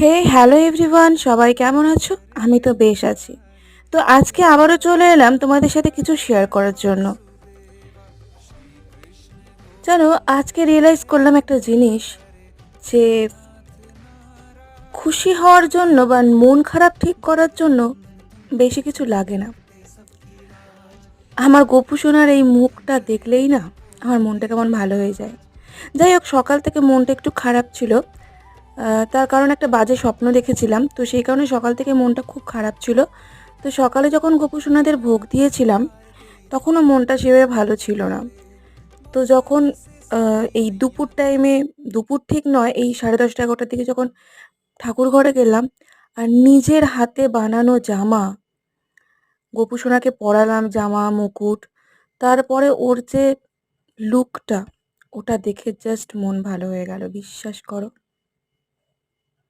হে hello everyone, সবাই কেমন আছো? আমি তো বেশ আছি। তো আজকে আবারও চলে এলাম তোমাদের সাথে কিছু শেয়ার করার জন্য। জানো, আজকে রিয়েলাইজ করলাম একটা জিনিস, যে খুশি হওয়ার জন্য বা মন খারাপ ঠিক করার জন্য বেশি কিছু লাগে না। আমার গপু সোনার এই মুখটা দেখলেই না আমার মনটা কেমন ভালো হয়ে যায়। যাই হোক, সকাল থেকে মনটা একটু খারাপ ছিল। তার কারণ একটা বাজে স্বপ্ন দেখেছিলাম, তো সেই কারণে সকাল থেকে মনটা খুব খারাপ ছিল। তো সকালে যখন গপু সোনাদের ভোগ দিয়েছিলাম তখনও মনটা সেভাবে ভালো ছিল না। তো যখন এই দুপুর টাইমে, দুপুর ঠিক নয়, এই 10:30-11টার দিকে যখন ঠাকুর ঘরে গেলাম আর নিজের হাতে বানানো জামা গপু সোনাকে পরালাম, জামা মুকুট, তারপরে ওর যে লুকটা, ওটা দেখে জাস্ট মন ভালো হয়ে গেল, বিশ্বাস করো।